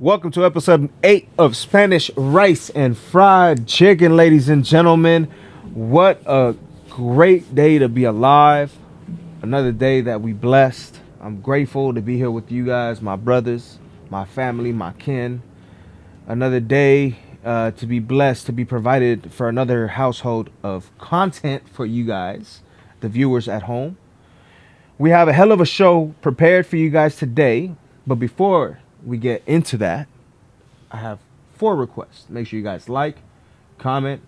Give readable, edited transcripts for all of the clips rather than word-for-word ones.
Welcome to episode 8 of Spanish Rice and Fried Chicken, ladies and gentlemen. What a great day to be alive. Another day that we blessed. I'm grateful to be here with you guys, my brothers, my family, my kin. Another day to be blessed, to be provided for another household of content for you guys, the viewers at home. We have a hell of a show prepared for you guys today. But before we get into that, I have 4 requests. Make sure you guys like, comment,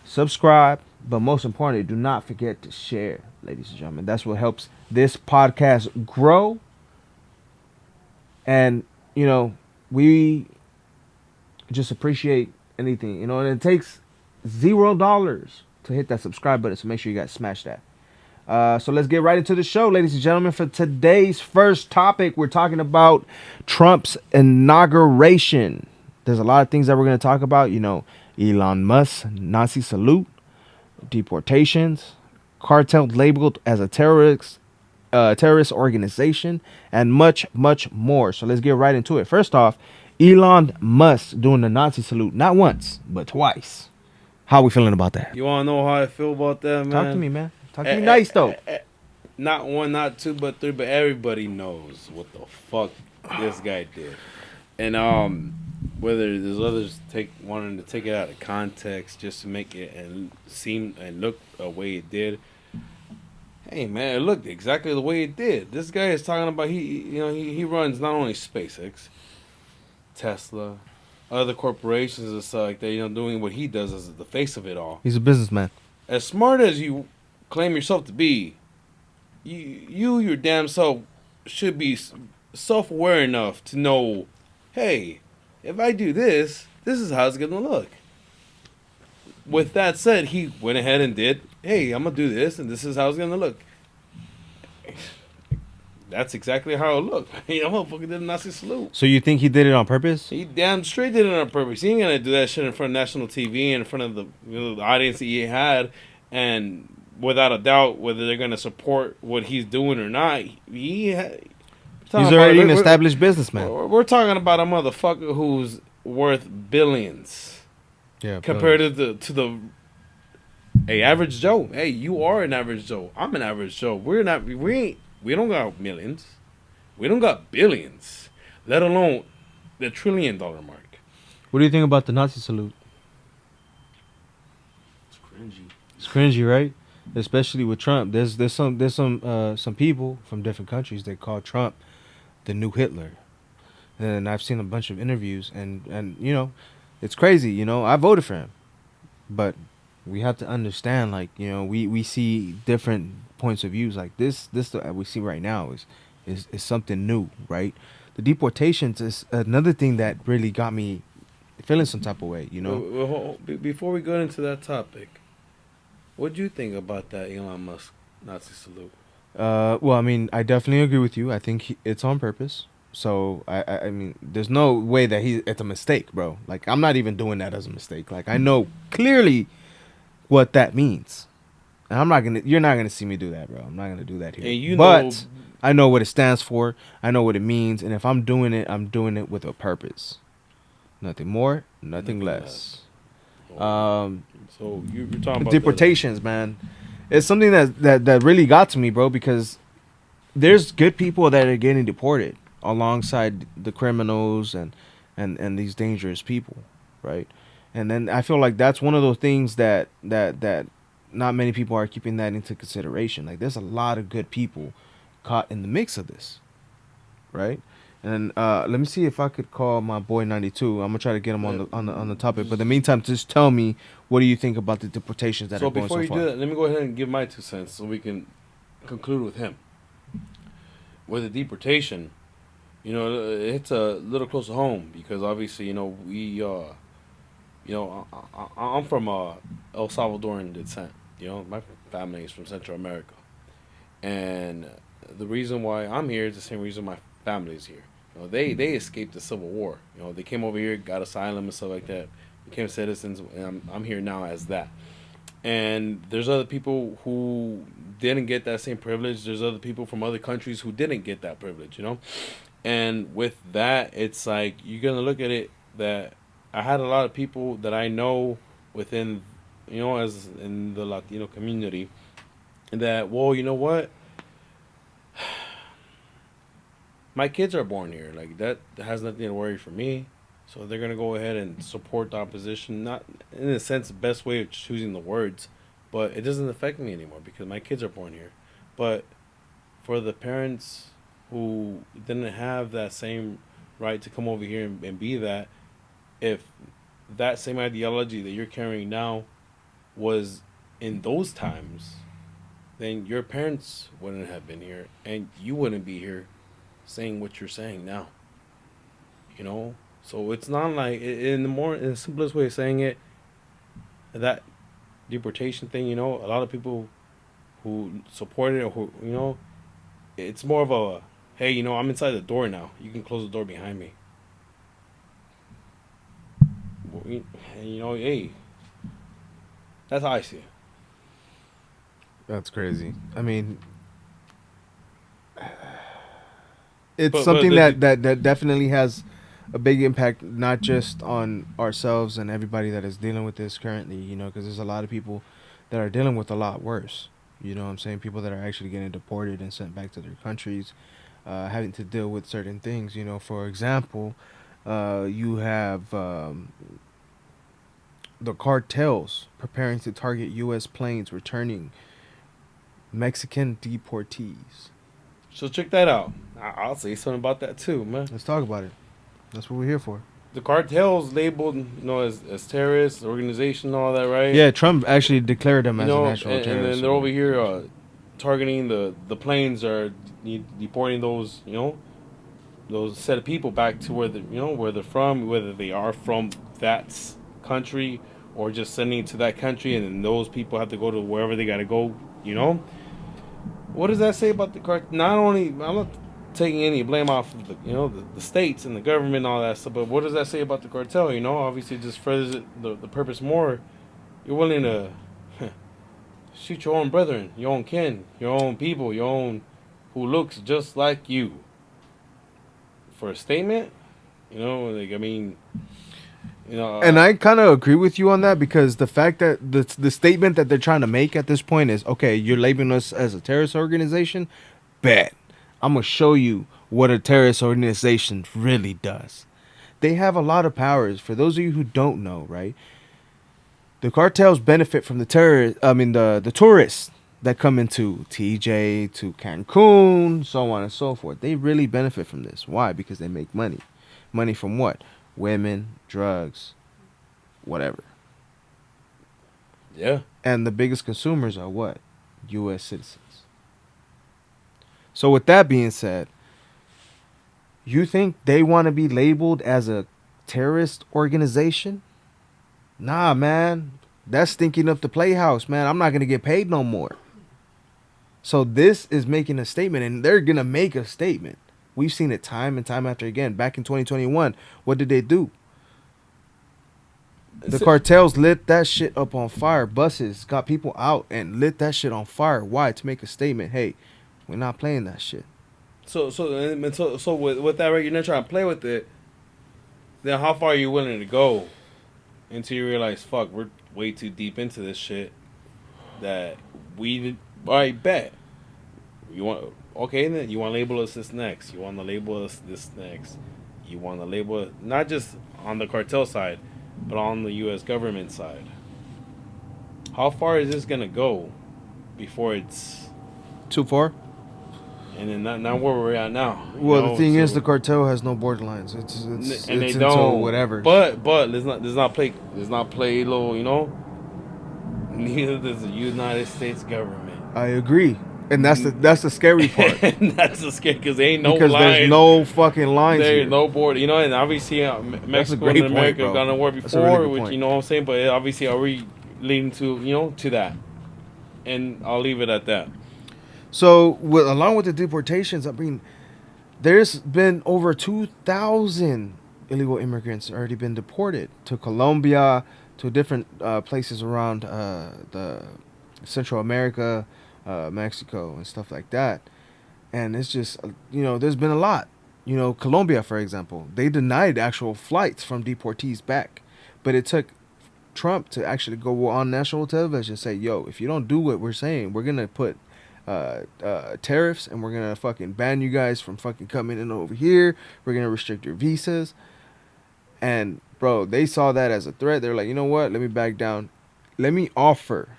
subscribe, but most importantly, do not forget to share, ladies and gentlemen. That's what helps this podcast grow. And, we just appreciate anything, and it takes $0 to hit that subscribe button. So make sure you guys smash that. So let's get right into the show, ladies and gentlemen. For today's first topic, we're talking about Trump's inauguration. There's a lot of things that we're going to talk about. Elon Musk's Nazi salute, deportations, cartel labeled as a terrorist organization, and much, much more. So let's get right into it. First off, Elon Musk doing the Nazi salute, not once, but twice. How are we feeling about that? You want to know how I feel about that, man? Talk to me, man. Talk to me nice, though. Not 1, not 2, but 3, but everybody knows what the fuck this guy did. And whether there's others wanting to take it out of context just to make it and seem and look the way it did. Hey, man, it looked exactly the way it did. This guy is talking about he runs not only SpaceX, Tesla, other corporations and stuff like that. Doing what he does as the face of it all. He's a businessman. As smart as you claim yourself to be, your damn self should be self-aware enough to know, hey, if I do this is how it's gonna look. With that said, he went ahead and did, hey, I'm gonna do this, and this is how it's gonna look. That's exactly how it looked. Motherfucker did a Nazi salute. So you think he did it on purpose? He damn straight did it on purpose. He ain't gonna do that shit in front of national TV and in front of the audience that he had, and without a doubt, whether they're gonna support what he's doing or not, he's already an established businessman. We're talking about a motherfucker who's worth billions. Yeah. Compared to the average Joe. Hey, you are an average Joe. I'm an average Joe. We don't got millions. We don't got billions. Let alone the $1 trillion mark. What do you think about the Nazi salute? It's cringy. It's cringy, right? Especially with Trump. There's some people from different countries that call Trump the new Hitler. And I've seen a bunch of interviews and it's crazy, I voted for him. But we have to understand, we see different points of views. Like this that we see right now is something new, right? The deportations is another thing that really got me feeling some type of way, Before we go into that topic, what do you think about that Elon Musk Nazi salute? Well, I mean, I definitely agree with you. I think it's on purpose. So I mean, there's no way that it's a mistake, bro. Like, I'm not even doing that as a mistake. Like, I know clearly what that means. And you're not gonna see me do that, bro. I'm not gonna do that here. But I know what it stands for. I know what it means. And if I'm doing it with a purpose. Nothing more, nothing less. So you're talking about deportations, man. It's something that really got to me, bro, because there's good people that are getting deported alongside the criminals and these dangerous people, right? And then I feel like that's one of those things that not many people are keeping that into consideration. Like, there's a lot of good people caught in the mix of this, right? And let me see if I could call my boy 92. I'm gonna try to get him on the topic. But in the meantime, just tell me, what do you think about the deportations that are going so far? So before you do that, let me go ahead and give my 2 cents so we can conclude with him. With the deportation, it's a little close to home because obviously, I'm from El Salvadoran descent. My family is from Central America, and the reason why I'm here is the same reason my family is here. They escaped the Civil War. They came over here, got asylum and stuff like that, became citizens, and I'm here now as that. And there's other people who didn't get that same privilege. There's other people from other countries who didn't get that privilege, And with that, it's like you're gonna look at it that I had a lot of people that I know within, as in the Latino community, that, well, you know what, my kids are born here. Like that has nothing to worry for me. So they're gonna go ahead and support the opposition. Not in a sense the best way of choosing the words, but it doesn't affect me anymore because my kids are born here. But for the parents who didn't have that same right to come over here and be that, if that same ideology that you're carrying now was in those times, then your parents wouldn't have been here and you wouldn't be here saying what you're saying now. You know? So it's not like in the simplest way of saying it, that deportation thing, a lot of people who support it or who, it's more of a, hey, I'm inside the door now. You can close the door behind me. And, hey, that's how I see it. That's crazy. I mean, it's But something that definitely has a big impact, not just on ourselves and everybody that is dealing with this currently, because there's a lot of people that are dealing with a lot worse. You know what I'm saying? People that are actually getting deported and sent back to their countries, having to deal with certain things. For example, you have the cartels preparing to target U.S. planes returning Mexican deportees. So check that out. I'll say something about that too, man. Let's talk about it. That's what we're here for. The cartels labeled, as terrorist organization, and all that, right? Yeah, Trump actually declared them as an actual and terrorist. then they're over here targeting the planes, are deporting those, those set of people back to where where they're from, whether they are from that country or just sending it to that country, and then those people have to go to wherever they got to go. What does that say about the cartel? Not only, I'm not taking any blame off of the states and the government and all that stuff, but what does that say about the cartel? Obviously it just furthers the purpose more. You're willing to shoot your own brethren, your own kin, your own people, your own who looks just like you for a statement. And I kind of agree with you on that, because the fact that the statement that they're trying to make at this point is, okay, you're labeling us as a terrorist organization. Bet I'm gonna show you what a terrorist organization really does. They have a lot of powers. For those of you who don't know, right? The cartels benefit from the tourists that come into TJ, to Cancun, so on and so forth. They really benefit from this. Why? Because they make money. Money from what? Women, drugs, whatever. Yeah. And the biggest consumers are what? U.S. citizens. So with that being said, you think they want to be labeled as a terrorist organization? Nah, man. That's stinking up the playhouse, man. I'm not going to get paid no more. So this is making a statement, and they're going to make a statement. We've seen it time and time after again. Back in 2021, what did they do? The cartels lit that shit up on fire. Buses got people out and lit that shit on fire. Why? To make a statement. Hey, we're not playing that shit. So with that, right? You're not trying to play with it. Then how far are you willing to go until you realize, fuck, we're way too deep into this shit that we, all right, bet. You want, okay, then you want to label us this next. You want to label us this next. You want to label it not just on the cartel side, but on the U.S. government side. How far is this gonna go before it's too far? And then not where we're at now. Well, the thing is, the cartel has no borderlines. It's and they into don't whatever. But let's not play little. Neither does the United States government. I agree, and that's the scary part. And that's the scary because there ain't no because lines. There's no fucking lines. There's no border. And obviously Mexico and America have gone to war before, really which you know what I'm saying. But obviously, are we leading to to that? And I'll leave it at that. So, along with the deportations, I mean, there's been over 2,000 illegal immigrants already been deported to Colombia, to different places around the Central America, Mexico, and stuff like that. And it's just, there's been a lot. Colombia, for example, they denied actual flights from deportees back, but it took Trump to actually go on national television and say, "Yo, if you don't do what we're saying, we're gonna put tariffs and we're gonna fucking ban you guys from fucking coming in over here. We're gonna restrict your visas." And bro, they saw that as a threat. They're like, you know what? Let me back down. Let me offer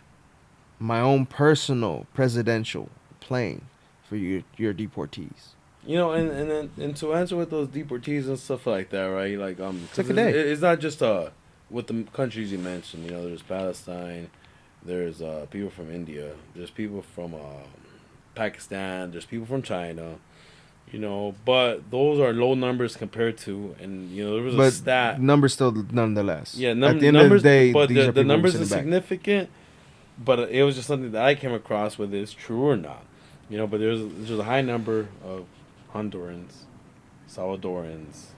my own personal presidential plane for your deportees. And to answer with those deportees and stuff like that, right? Like, 'cause Take a day. it's not just with the countries you mentioned. There's Palestine, there's people from India, there's people from Pakistan, there's people from China. But those are low numbers compared to, and there was a stat. Numbers still nonetheless. Yeah, At the end numbers, of the day, but these are the people numbers sitting are back. significant. But it was just something that I came across, whether it's true or not. But there's a high number of Hondurans, Salvadorans,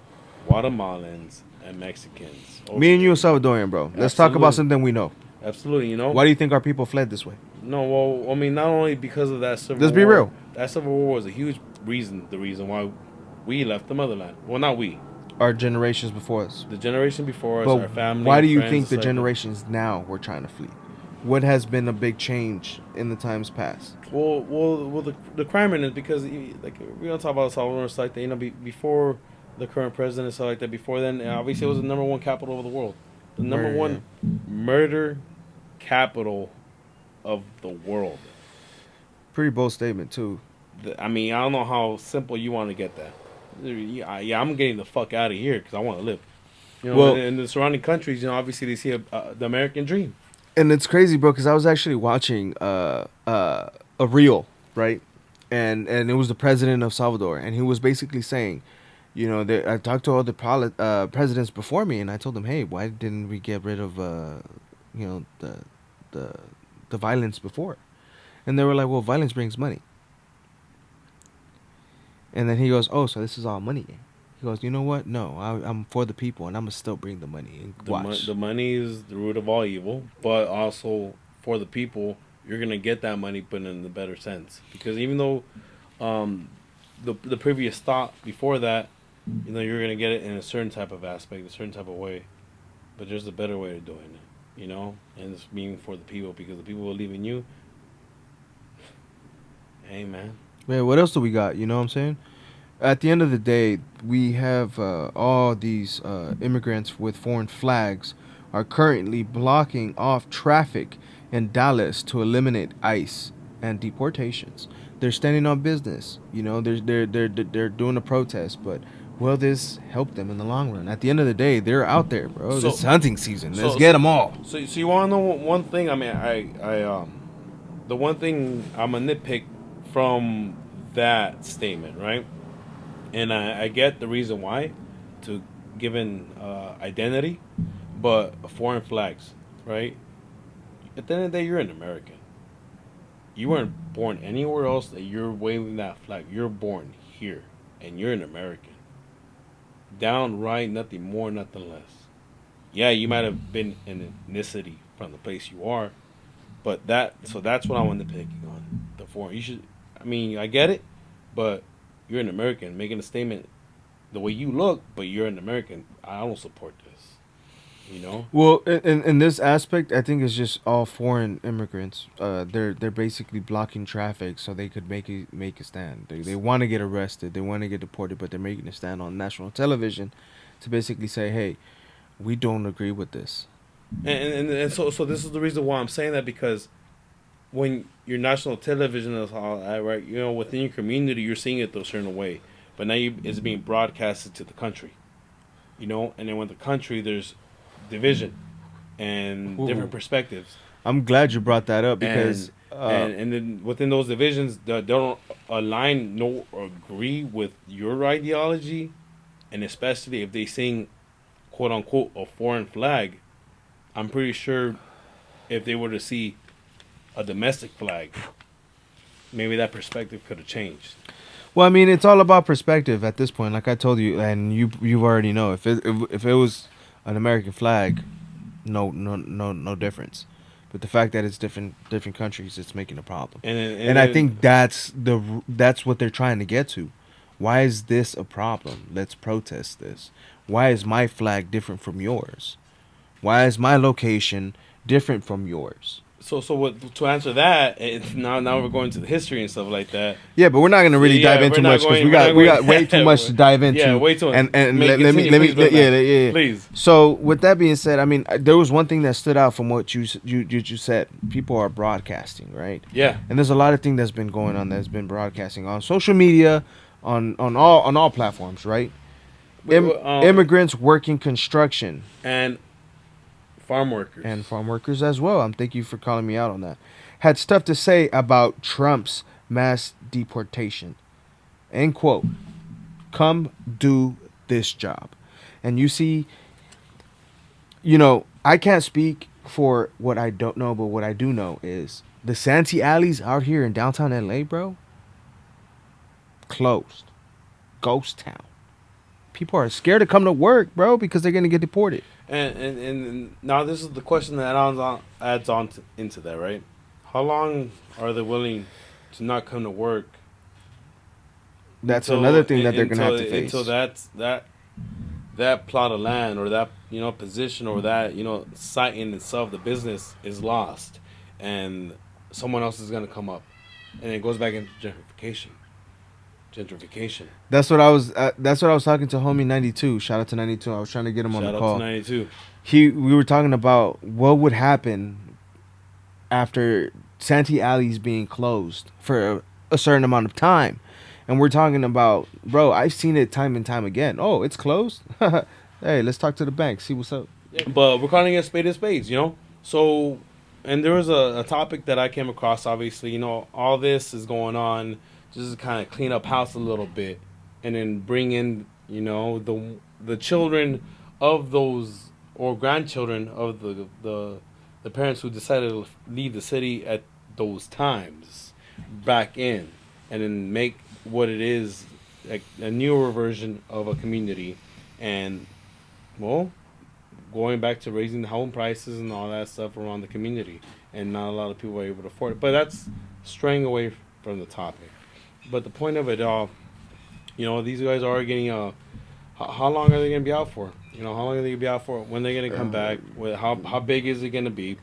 Guatemalans, and Mexicans. Me and you are Salvadorian, bro. Let's talk about something we know. Absolutely, Why do you think our people fled this way? No, well, I mean, not only because of that civil war. Let's be real. That civil war was a huge reason. The reason why we left the motherland. Well, not we. Our generations before us. The generation before us, But our family. why do you friends, think the like, generations now were trying to flee? What has been a big change in the times past? Well, the crime in it, because like we don't talk about Salvador and stuff like that. Before the current president and stuff like that. Before then, obviously, it was the number one capital of the world, the number one murder capital of the world. Pretty bold statement too. I mean, I don't know how simple you want to get that. Yeah, I'm getting the fuck out of here because I want to live. Well, in the surrounding countries, obviously they see the American dream. And it's crazy, bro, because I was actually watching a reel, right? And it was the president of Salvador, and he was basically saying, I talked to all the presidents before me, and I told them, hey, why didn't we get rid of, the violence before? And they were like, well, violence brings money. And then he goes, oh, so this is all money. He goes, you know what? No, I'm for the people, and I'm going to still bring the money. And watch. The money is the root of all evil, but also for the people, you're going to get that money, but in the better sense. Because even though the previous thought before that, you're going to get it in a certain type of aspect, a certain type of way, but there's a better way of doing it, and it's being for the people, because the people believe in you. Hey, man. Man, what else do we got? You know what I'm saying? At the end of the day, we have all these immigrants with foreign flags are currently blocking off traffic in Dallas to eliminate ICE and deportations. They're standing on business. They're doing a protest, but will this help them in the long run? At the end of the day, they're out there, bro. It's hunting season. Let's get them all. So you want to know one thing? I mean, the one thing I'm a nitpick from that statement, right? And I get the reason why, to given identity, but foreign flags, right? At the end of the day, you're an American. You weren't born anywhere else that you're waving that flag. You're born here, and you're an American. Downright, nothing more, nothing less. Yeah, you might have been an ethnicity from the place you are, but that's what I want to pick on. The foreign, I get it, but you're an American making a statement the way you look, but you're an American. I don't support this. Well, in this aspect, I think it's just all foreign immigrants. They're basically blocking traffic so they could make a stand. They want to get arrested. They want to get deported, but they're making a stand on national television to basically say, hey, we don't agree with this. And so this is the reason why I'm saying that, because when your national television is all that, right, within your community, you're seeing it a certain way, but now it's being broadcasted to the country, and then with the country, there's division and different perspectives. I'm glad you brought that up, because and then within those divisions, they don't align nor agree with your ideology, and especially if they sing, quote unquote, a foreign flag. I'm pretty sure if they were to see a domestic flag, maybe that perspective could have changed. Well, I mean, it's all about perspective at this point. Like I told you, and you already know, if it was an American flag, no difference. But the fact that it's different countries, it's making a problem. And I think that's what they're trying to get to. Why is this a problem? Let's protest this. Why is my flag different from yours? Why is my location different from yours? So what? To answer that, it's now we're going to the history and stuff like that. Yeah, but we're not gonna really dive Yeah, into we're not much because going. we We're not got we going. got way too much to dive into. Yeah, way too much. And May let me continue, please, brother. yeah. Please. So with that being said, I mean, there was one thing that stood out from what you said. People are broadcasting, right? Yeah. And there's a lot of things that's been going on that's been broadcasting on social media, on all platforms, right? Immigrants working construction and farm workers and farm workers as well. Thank you for calling me out on that. Had stuff to say about Trump's mass deportation. End quote. Come do this job. And you see, I can't speak for what I don't know, but what I do know is the Santee alleys out here in downtown LA, bro, closed. Ghost town. People are scared to come to work, bro, because they're going to get deported. And now this is the question that adds on into that, right? How long are they willing to not come to work? That's another thing that they're going to have to face. Until that plot of land or that position or that site in itself, the business is lost, and someone else is going to come up, and it goes back into gentrification. That's what I was talking to homie 92. Shout out to 92. I was trying to get him on the call. Shout out to 92. We were talking about what would happen after Santee Alley's being closed for a certain amount of time. And we're talking about, bro, I've seen it time and time again. Oh, it's closed? Hey, let's talk to the bank, see what's up. Yeah, but we're calling it spades, So, and there was a topic that I came across, obviously, all this is going on just to kind of clean up house a little bit and then bring in, the children of those or grandchildren of the parents who decided to leave the city at those times back in, and then make what it is like a newer version of a community, and going back to raising the home prices and all that stuff around the community, and not a lot of people are able to afford it. But that's straying away from the topic. But the point of it all, these guys are getting how long are they going to be out for? How long are they going to be out for? When they're going to come back? How big is it going to be?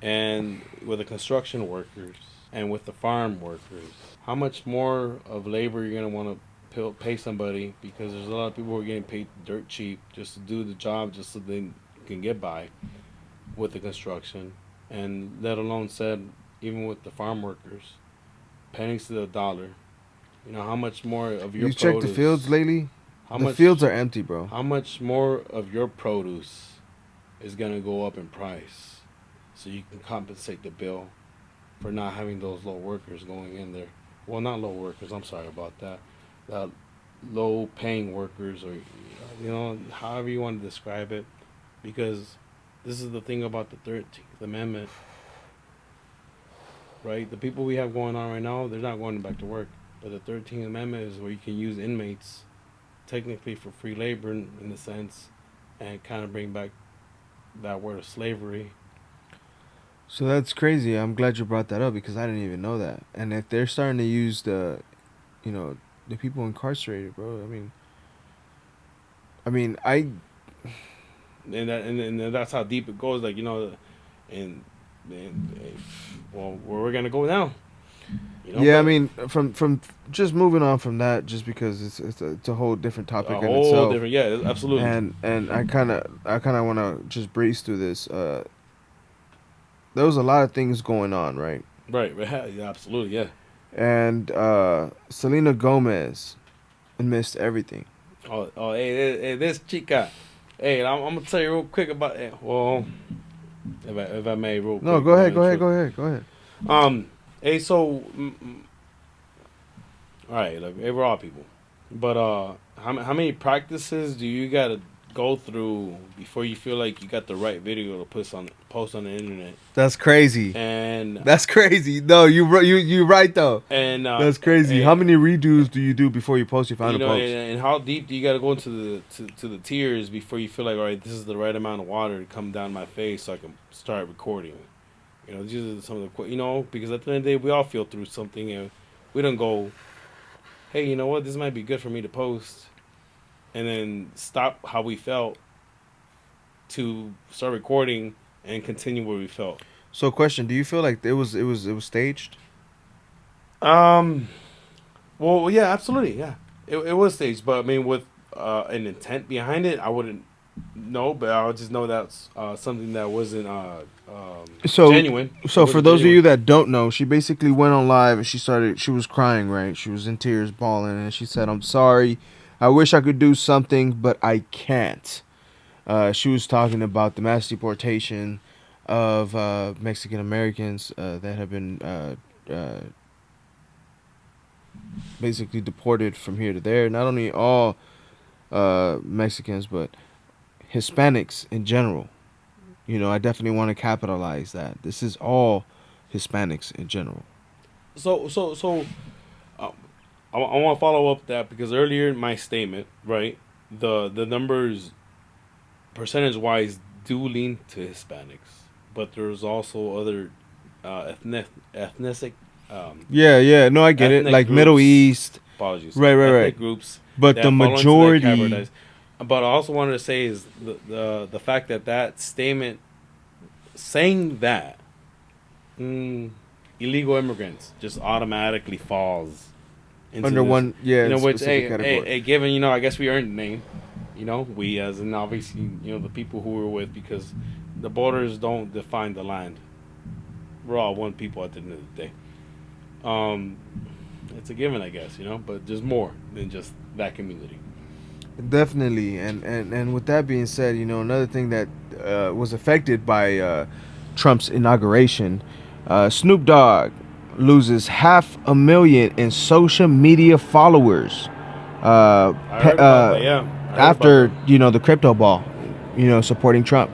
And with the construction workers and with the farm workers, how much more of labor you're going to want to pay somebody? Because there's a lot of people who are getting paid dirt cheap just to do the job, just so they can get by with the construction. And let alone said, even with the farm workers, pennies to the dollar. How much more of your You checked the fields lately? The fields are empty, bro. How much more of your produce is going to go up in price so you can compensate the bill for not having those low workers going in there? Well, not low workers, I'm sorry about that. Low paying workers, or, however you want to describe it. Because this is the thing about the 13th Amendment, right? The people we have going on right now, they're not going back to work. But the 13th Amendment is where you can use inmates technically for free labor in a sense, and kind of bring back that word of slavery. So that's crazy. I'm glad you brought that up because I didn't even know that. And if they're starting to use the people incarcerated, bro, and that's how deep it goes. Like, and where we're gonna go now? From just moving on from that, just because it's a whole different topic in itself. Whole different, yeah, absolutely. And I kind of want to just breeze through this. There was a lot of things going on, right? Right, yeah, absolutely, yeah. And Selena Gomez missed everything. Hey, this chica. Hey, I'm gonna tell you real quick about it. Well, if I may, real quick. No, go ahead. Hey, so, all right, like, we're all people, but how many practices do you gotta go through before you feel like you got the right video to post on the internet? That's crazy. And that's crazy. No, you right though. And that's crazy. How many redos do you do before you post your final post? And how deep do you gotta go into the tears before you feel like, all right, this is the right amount of water to come down my face so I can start recording? These are some of the, because at the end of the day, we all feel through something, and we don't go, hey, you know what, this might be good for me to post, and then stop how we felt to start recording and continue where we felt. So, question: do you feel like it was staged? Um. Well, yeah, absolutely, yeah. It was staged, but I mean, with an intent behind it, I wouldn't know, but I would just know that's something that wasn't So, genuine. It so for wasn't those of genuine. you that don't know, she basically went on live and she was crying, right? She was in tears, bawling, and she said, "I'm sorry. I wish I could do something, but I can't." She was talking about the mass deportation of Mexican Americans that have been basically deported from here to there. Not only all Mexicans, but Hispanics in general. You know, I definitely want to capitalize that. This is all Hispanics in general. So, um, I want to follow up that because earlier in my statement, right, the numbers percentage wise do lean to Hispanics, but there's also other ethnic Yeah, yeah. No, I get it. ethnic Like Middle groups. East. Apologies, Right, right, right. ethnic groups But the that fall into that majority. category. But I also wanted to say is the fact that that statement saying that illegal immigrants just automatically falls into Under this. one, yeah, Which specific category. given I guess we earned the name. We as in obviously the people who we're with because the borders don't define the land. We're all one people at the end of the day. Um, it's a given, I guess, but there's more than just that community. Definitely, and with that being said, another thing that was affected by Trump's inauguration, Snoop Dogg loses 500,000 in social media followers. I heard about that. Yeah, I heard After about that. the crypto ball, supporting Trump.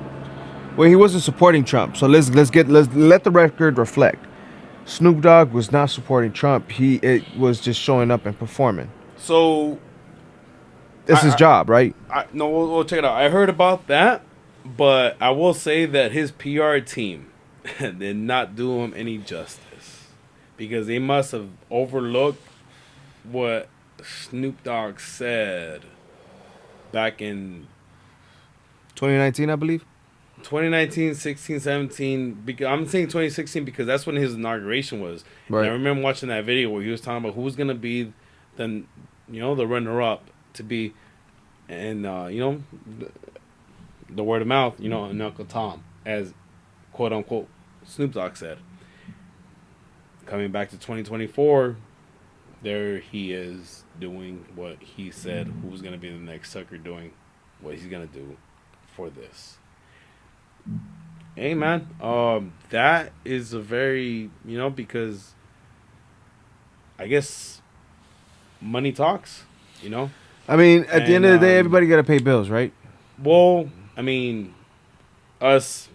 Well, he wasn't supporting Trump, so let's let the record reflect. Snoop Dogg was not supporting Trump. It was just showing up and performing. So, That's his I, job, right? no, we'll check it out. I heard about that, but I will say that his PR team did not do him any justice because they must have overlooked what Snoop Dogg said back in 2019, I believe. 2019, 16, 17. Because I'm saying 2016 because that's when his inauguration was. Right. And I remember watching that video where he was talking about who's gonna be the the runner up to be, and the word of mouth, and Uncle Tom, as quote unquote Snoop Dogg said. Coming back to 2024, there he is doing what he said. Who's gonna be the next sucker doing what he's gonna do for this? Hey man, that is a very because I guess money talks, I mean, at the end of the day, And, everybody got to pay bills, right? Well, I mean, us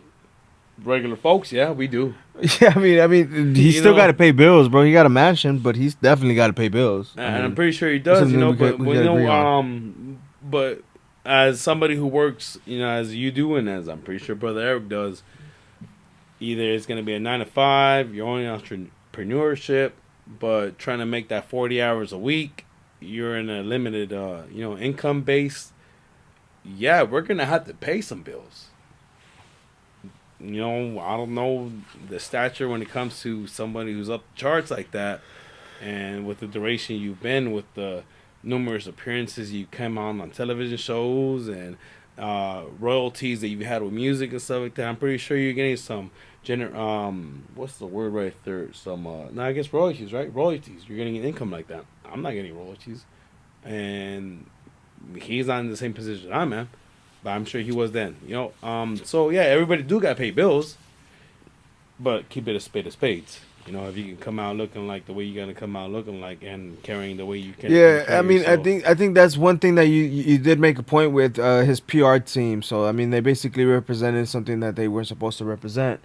regular folks, yeah, we do. Yeah, I mean, he You still know- got to pay bills, bro. He got a mansion, but he's definitely got to pay bills. And I'm pretty sure he does, something we could agree but as somebody who works, as you do, and as I'm pretty sure Brother Eric does, either it's going to be a 9 to 5, your own entrepreneurship, but trying to make that 40 hours a week, you're in a limited, income base. Yeah, we're going to have to pay some bills. I don't know the stature when it comes to somebody who's up the charts like that, and with the duration you've been, with the numerous appearances you come on television shows and royalties that you've had with music and stuff like that. I'm pretty sure you're getting some what's the word right there? Some no, I guess royalties, right? Royalties. You're getting an income like that. I'm not getting royalties, and he's not in the same position I'm in, but I'm sure he was then. So yeah, everybody do got to pay bills, but keep it a spade of spades. If you can come out looking like the way you're gonna come out looking like, and carrying the way you can. Yeah, carry I mean, yourself. I think that's one thing that you did make a point with his PR team. So I mean, they basically represented something that they weren't supposed to represent,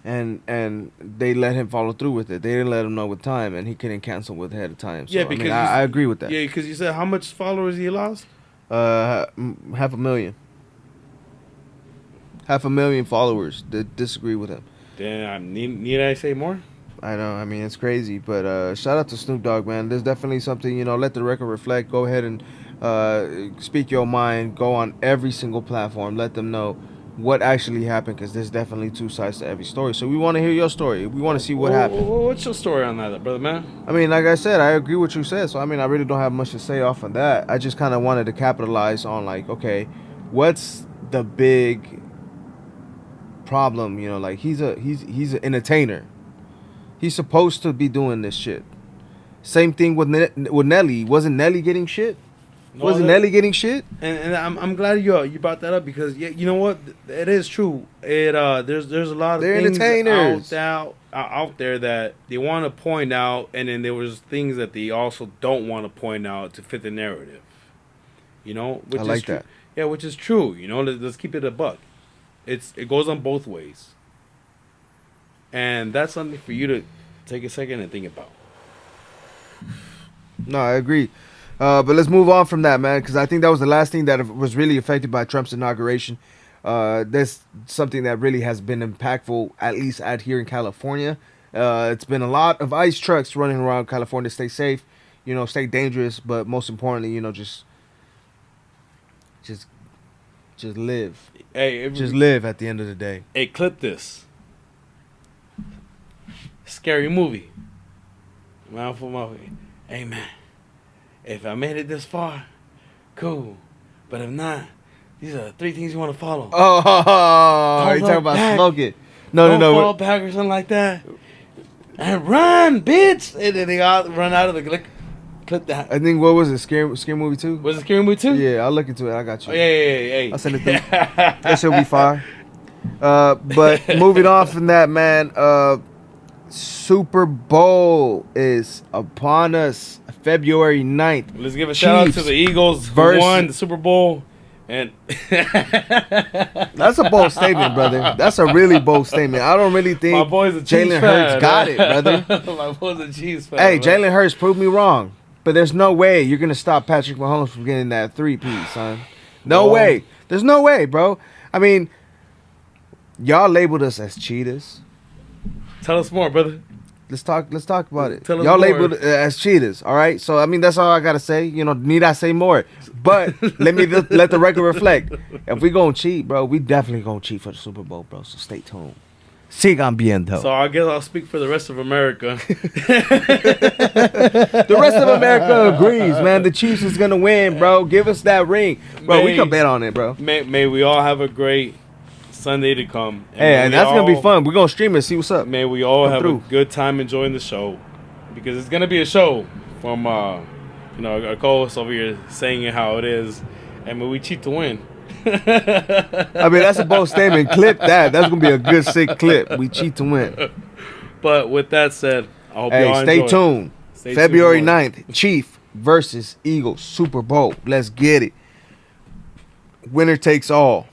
and they let him follow through with it. They didn't let him know with time, and he couldn't cancel with ahead of time. So, Yeah, because I agree with that. Yeah, because you said how much followers he lost? 500,000. 500,000 followers that disagree with him. Damn, need I say more? I know. I mean, it's crazy, but shout out to Snoop Dogg, man. There's definitely something, let the record reflect. Go ahead and speak your mind. Go on every single platform. Let them know what actually happened, because there's definitely two sides to every story. So we want to hear your story. We want to see what happened. What's your story on that, brother, man? I mean, like I said, I agree with what you said. So, I mean, I really don't have much to say off of that. I just kind of wanted to capitalize on, like, okay, what's the big problem? Like, he's an entertainer. He's supposed to be doing this shit. Same thing with Nelly. Wasn't Nelly getting shit? No, Wasn't Nelly getting shit? And I'm glad you brought that up, because you know what, it is true. There's a lot of They're things entertainers out there that they want to point out, and then there was things that they also don't want to point out to fit the narrative. Which I like is true. that. Yeah, which is true. Let's keep it a buck. It goes on both ways, and that's something for you to take a second and think about. No, I agree. But let's move on from that, man, because I think that was the last thing that was really affected by Trump's inauguration. There's something that really has been impactful, at least out here in California. It's been a lot of ICE trucks running around California. Stay safe, stay dangerous, but most importantly, just live. Hey, just live at the end of the day. Hey, clip this. Scary movie. Hey, man. If I made it this far, cool. But if not, these are the 3 things you want to follow. Oh, you talking about smoking? No. Don't fall back or something like that. And run, bitch! And then they all run out of the clip that. I think, what was it? Scary movie 2? Was it Scary Movie 2? Yeah, I'll look into it. I got you. Oh, yeah. I'll send it through. That should be fire. But moving on from that, man. Super Bowl is upon us, February 9th. Let's give a shout out to the Eagles who won the Super Bowl. And that's a bold statement, brother. That's a really bold statement. I don't really think my boy's a Jalen Hurts got it, brother. My boy's a Chiefs fan. Hey, Jalen Hurts proved me wrong. But there's no way you're going to stop Patrick Mahomes from getting that 3-piece, son. No way. There's no way, bro. I mean, y'all labeled us as cheaters. Tell us more, brother. Let's talk about it. Tell us y'all more. labeled as cheaters, all right? So, I mean, that's all I got to say. Need I say more? But let the record reflect. If we going to cheat, bro, we definitely going to cheat for the Super Bowl, bro. So stay tuned. Sigan viendo. So I guess I'll speak for the rest of America. The rest of America agrees, man. The Chiefs is going to win, bro. Give us that ring. Bro, we can bet on it, bro. May we all have a great Sunday to come. And that's going to be fun. We're going to stream it, see what's up. May we all have a good time enjoying the show. Because it's going to be a show from, our co-host over here saying it how it is. And may we cheat to win. I mean, that's a bold statement. Clip that. That's going to be a good, sick clip. We cheat to win. But with that said, I hope y'all stay enjoy. tuned. February 9th, Chief versus Eagles, Super Bowl. Let's get it. Winner takes all.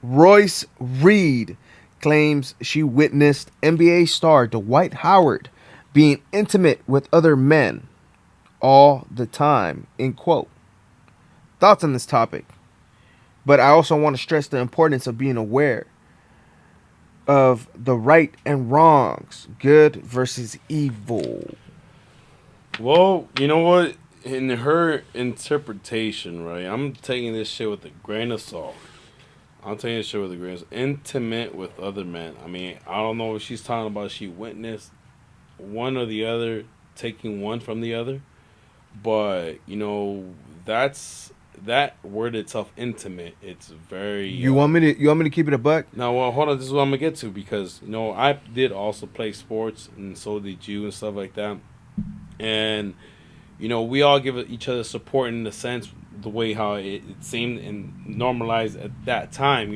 Royce Reed claims she witnessed NBA star Dwight Howard being intimate with other men all the time, end quote. Thoughts on this topic? But I also want to stress the importance of being aware of the right and wrongs, good versus evil. Well, you know what? In her interpretation, right, I'm taking this shit with a grain of salt. Intimate with other men. I mean, I don't know what she's talking about. She witnessed one or the other taking one from the other. But, that word itself, intimate, it's very... You want me to keep it a buck? No, well, hold on. This is what I'm going to get to. Because, I did also play sports. And so did you and stuff like that. And, we all give each other support in the sense... the way how it seemed and normalized at that time,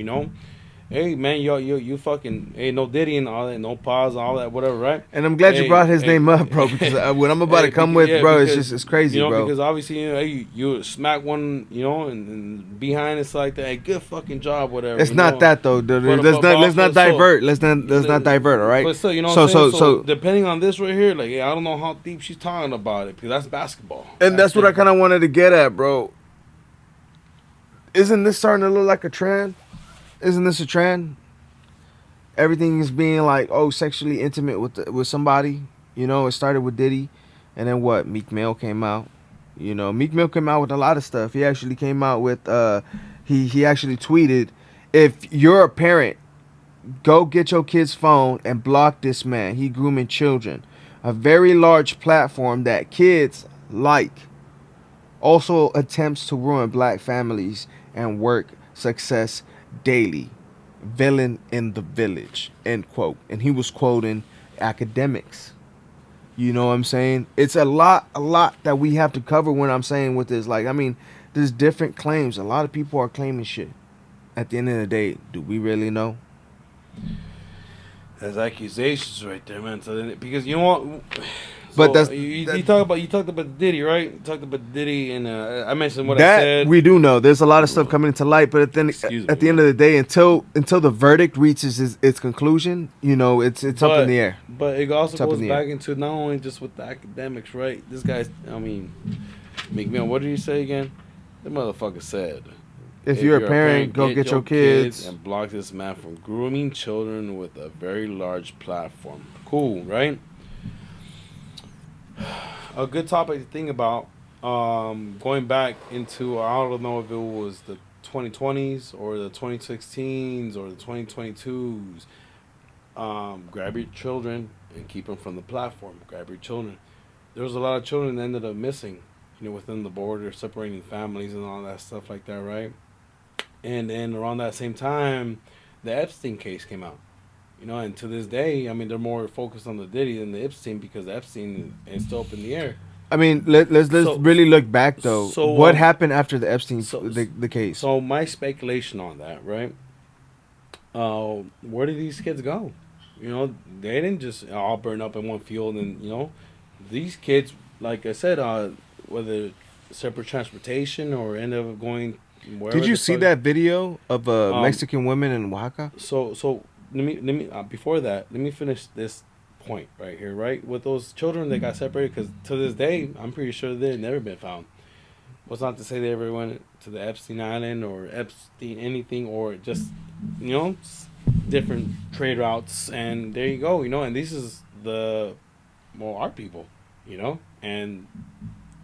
Hey man, you fucking no Diddy and all that, no pause, all that, whatever, right? And I'm glad you brought his name up, bro, because what I'm about to come with, bro, because, it's crazy, bro. Because obviously, you smack one, and behind it's like that. Hey, good fucking job, whatever. It's not that though, dude. Let's not divert. Let's not divert. All right. But still, what I'm saying? So depending on this right here, like, I don't know how deep she's talking about it because that's basketball. And that's what I kind of wanted to get at, bro. Isn't this starting to look like a trend? Isn't this a trend? everything is being like, oh, sexually intimate with somebody. You know, it started with Diddy, and then what? Meek Mill came out. You know, Meek Mill came out with a lot of stuff. He actually came out with he actually tweeted, if you're a parent, go get your kid's phone and block this man. He grooming children. A very large platform that kids like. Also attempts to ruin black families and work success daily. Villain in the village. End quote. And he was quoting academics. You know what I'm saying? It's a lot that we have to cover when I'm saying with this. Like, I mean, there's different claims. A lot of people are claiming shit. At the end of the day, do we really know? There's accusations right there, man. So then, because you know what, But that's you talked about Diddy, right? You talked about Diddy, and I mentioned what that I said. we do know. There's a lot of stuff coming into light, but then at the end of the day, until the verdict reaches its conclusion, you know, it's up in the air. But it also goes back into not only just with the academics, right? This guy's, I mean, Meek Mill, what did you say again? The motherfucker said, if you're a parent, go get your kids and block this man from grooming children with a very large platform. Cool, right? A good topic to think about. Going back into, I don't know if it was the 2020s or the 2016s or the 2022s. Grab your children and keep them from the platform. Grab your children. There was a lot of children that ended up missing, you know, within the border, separating families and all that stuff like that, right? And then around that same time, the Epstein case came out. You know, and to this day, I mean, they're more focused on the Diddy than the Epstein, because the Epstein is still up in the air. I mean, let's really look back though. So what happened after the Epstein the case? So my speculation on that, right? Where did these kids go? You know, they didn't just all burn up in one field, and you know, these kids, like I said, whether separate transportation or end up going. Did you see that video of a Mexican woman in Oaxaca? So let me before that, let me finish this point right here, right? With those children that got separated, because to this day, I'm pretty sure they've never been found. What's not to say they ever went to the Epstein Island or Epstein anything, or just, you know, different trade routes, and there you go, you know. And this is our people, you know, and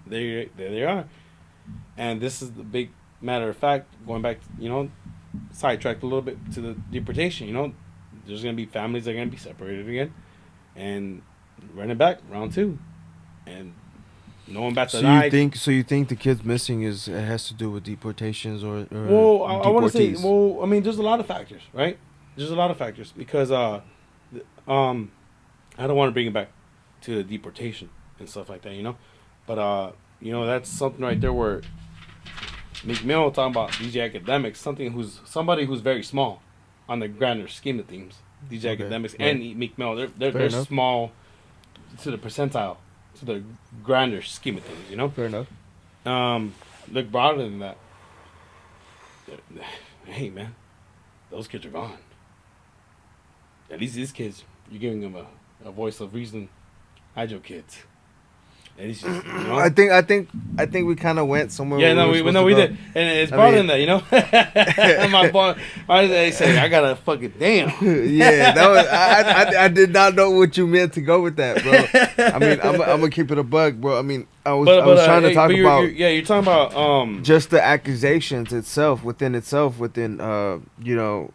there they are, and this is the big matter of fact. Going back, you know, sidetracked a little bit to the deportation, you know. There's going to be families that are going to be separated again. And running back, round 2. And no one bats an eye. So you think the kids missing has to do with deportations or well, I want to say, well, I mean, there's a lot of factors, right? There's a lot of factors. Because, I don't want to bring it back to the deportation and stuff like that, you know. But, you know, that's something right there where Meek Mill talking about DJ Academics, somebody who's very small on the grander scheme of things. DJ Academics and Meek Mill, they're small to the percentile, to the grander scheme of things, you know? Fair enough. Look broader than that. Hey, man, those kids are gone. At least these kids, you're giving them a voice of reason. Hide your kids. At least, you know? I think we kind of went somewhere. Yeah, no, we did, and it's broader than that, you know. My boy, I say I got a fucking damn. Yeah, that was, I did not know what you meant to go with that, bro. I mean, I'm gonna keep it a bug, bro. I mean, I was trying to talk about. You're talking about just the accusations within you know,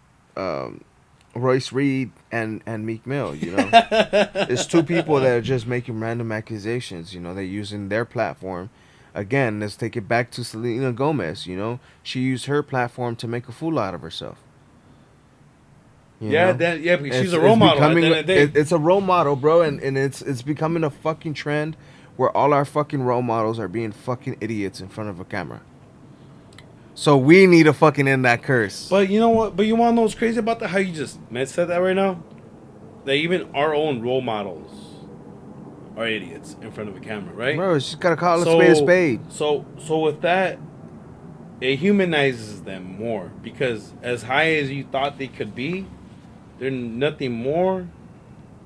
Royce Reed and Meek Mill, you know. It's two people that are just making random accusations, you know. They're using their platform. Again, let's take it back to Selena Gomez, you know. She used her platform to make a fool out of herself. Because she's a role model. It's a role model, bro, and it's becoming a fucking trend where all our fucking role models are being fucking idiots in front of a camera. So we need to fucking end that curse. But you know what? But you want to know what's crazy about that? How you just said that right now? That even our own role models are idiots in front of a camera, right? Bro, you just gotta call a spade. So with that, it humanizes them more, because as high as you thought they could be, they're nothing more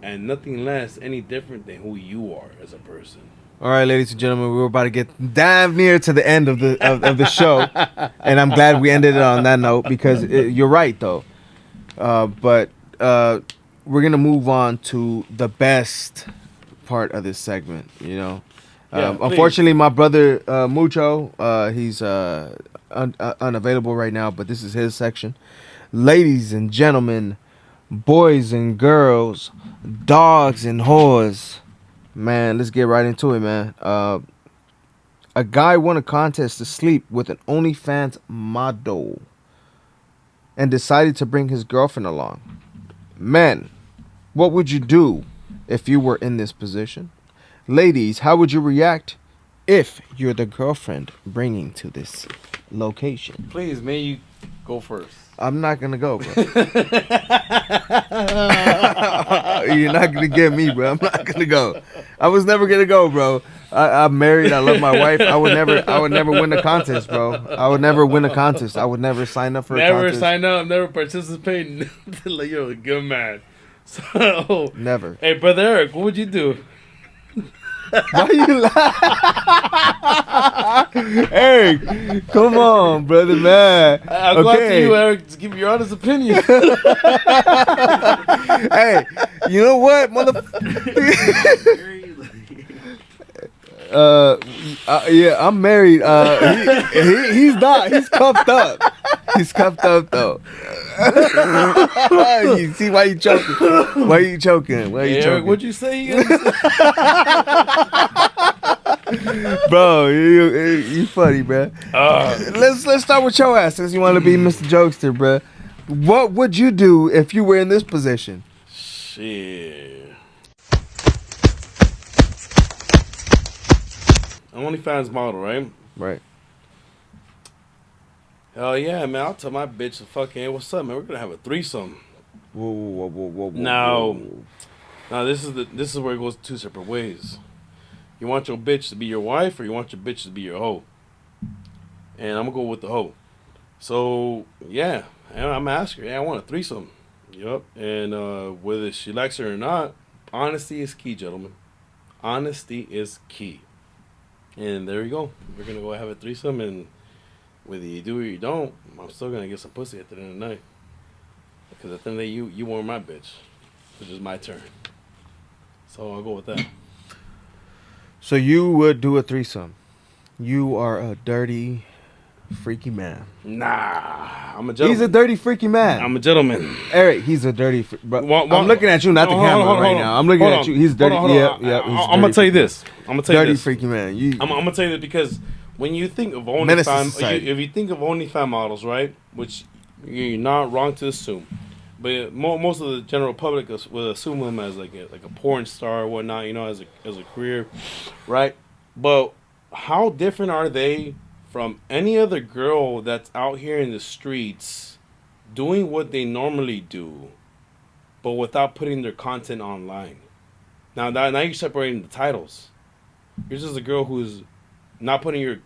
and nothing less any different than who you are as a person. All right, ladies and gentlemen, we're about to get damn near to the end of the show, and I'm glad we ended it on that note, because you're right though. But we're gonna move on to the best part of this segment. You know, Yeah, unfortunately, my brother Mucho, he's unavailable right now, but this is his section. Ladies and gentlemen, boys and girls, dogs and whores, man, let's get right into it, man. A guy won a contest to sleep with an OnlyFans model and decided to bring his girlfriend along. Men, what would you do if you were in this position? Ladies, how would you react if you're the girlfriend bringing to this location? Please, may you go first. I'm not gonna go, bro. You're not gonna get me, bro. I'm not gonna go. I was never gonna go, bro. I'm married. I love my wife. I would never win a contest, bro. I would never win a contest. I would never sign up for a contest. Never sign up. Never participate. Like, you're a good man. So Never. Hey, brother Eric, what would you do? Why you laughing? Eric, come on, brother, man. I'll go after you, Eric. Just give me your honest opinion. Hey, you know what, yeah, I'm married. He's not. He's cuffed up. He's cuffed up though. You see why you choking? Why you choking? Why you Eric, choking? what'd you say? Bro, you funny, bro. Let's start with your ass since you want to be Mr. Jokester, bro. What would you do if you were in this position? Shit. I'm OnlyFans model, right? Right. Hell yeah, man. I'll tell my bitch to fucking, hey, what's up, man? We're gonna have a threesome. Whoa. Now this is where it goes two separate ways. You want your bitch to be your wife, or you want your bitch to be your hoe? And I'm gonna go with the hoe. So yeah, and I'm gonna ask her, hey, I want a threesome. Yup. And whether she likes it or not, honesty is key, gentlemen. Honesty is key. And there you go. We're gonna go have a threesome, and whether you do or you don't, I'm still gonna get some pussy at the end of the night. Because at the end of the day, you weren't my bitch, which is my turn. So I'll go with that. So you would do a threesome. You are a dirty, freaky man. Nah, I'm a gentleman. He's a dirty, freaky man. I'm a gentleman. Eric, he's a dirty. I'm looking at you, not the camera right now. I'm looking at you. He's dirty. Yeah. I'm gonna tell you this. Dirty, freaky man. I'm gonna tell you this because when you think of OnlyFans, if you think of OnlyFans models, right? Which you're not wrong to assume, but most of the general public will assume them as like a porn star or whatnot, you know, as a career, right? But how different are they from any other girl that's out here in the streets doing what they normally do, but without putting their content online? Now you're separating the titles. You're just a girl who's not putting your,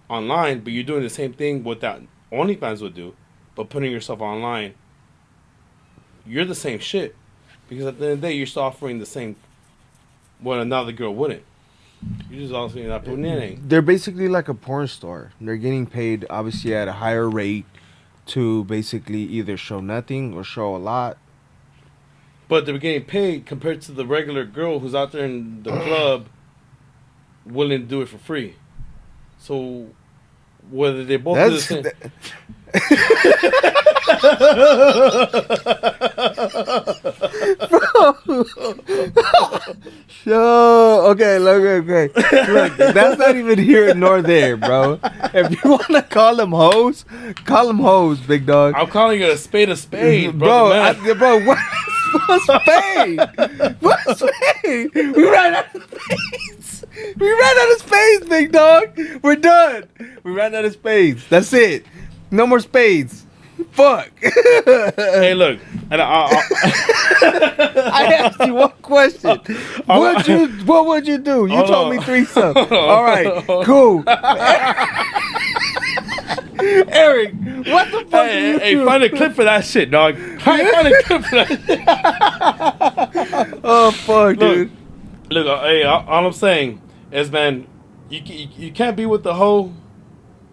online, but you're doing the same thing what that OnlyFans would do, but putting yourself online. You're the same shit. Because at the end of the day, you're still offering the same what another girl wouldn't. You're just also not putting anything. They're basically like a porn star. They're getting paid, obviously, at a higher rate to basically either show nothing or show a lot. But they're getting paid compared to the regular girl who's out there in the club willing to do it for free. So whether they both do the same. Okay, look, that's not even here nor there, bro. If you want to call them hoes, big dog. I'm calling it a spade, bro. What's spade? What's spade? We ran out of space. Big dog. We're done. We ran out of spades. That's it. No more spades. Fuck. Hey, look. And I asked you one question. What would you do? You told me threesome. All right, cool. Eric, what the fuck do you do? Find a clip for that shit, dog. Find a clip for that shit. Oh, fuck, dude. Look, all I'm saying is, man, you can't be with the hoe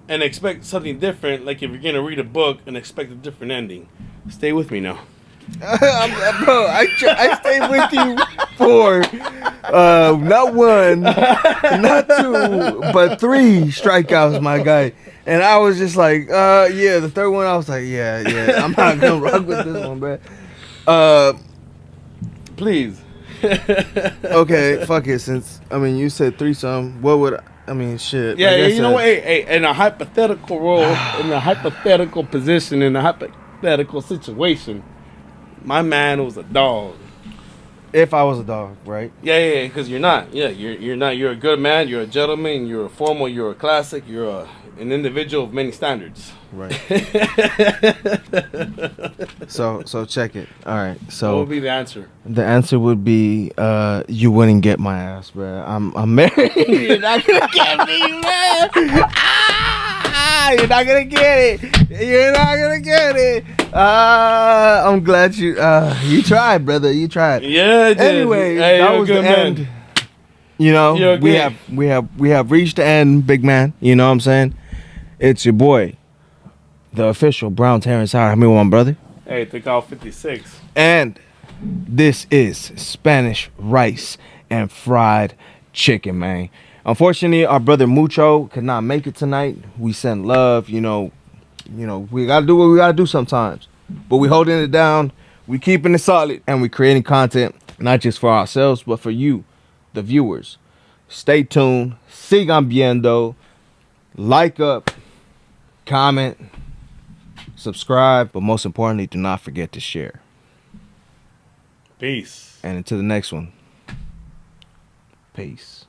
and expect something different. Like if you're gonna read a book and expect a different ending. Stay with me now. Bro, I stayed with you for not one, not two, but 3 strikeouts, my guy. And I was just like, yeah, the third one, I was like, yeah, I'm not gonna rock with this one, bro. Please. Okay, fuck it. Since you said 3-some, what would shit? Yeah, like I you know said, what? Hey, in a hypothetical role, in a hypothetical position, in a hypothetical situation, my man was a dog. If I was a dog, right? Yeah, because you're not. Yeah, you're not. You're a good man. You're a gentleman. You're a formal. You're a classic. You're an individual of many standards. Right. So check it. All right. So what would be the answer? the answer would be you wouldn't get my ass, bro. I'm married. You're not gonna get me, man. You're not gonna get it. You're not gonna get it. I'm glad you tried, brother. You tried. Yeah, I did. Anyway, hey, that was the man. end. You know, You're we good. have reached the end, big man. You know what I'm saying? It's your boy, the official Brown Terrence Howard. How one, brother? Hey, take out 56. And this is Spanish rice and fried chicken, man. Unfortunately, our brother Mucho could not make it tonight. We send love, you know, we gotta do what we gotta do sometimes. But we holding it down, we keeping it solid, and we creating content, not just for ourselves, but for you, the viewers. Stay tuned, sigan viendo, like up, comment, subscribe, but most importantly, do not forget to share. Peace. And until the next one, peace.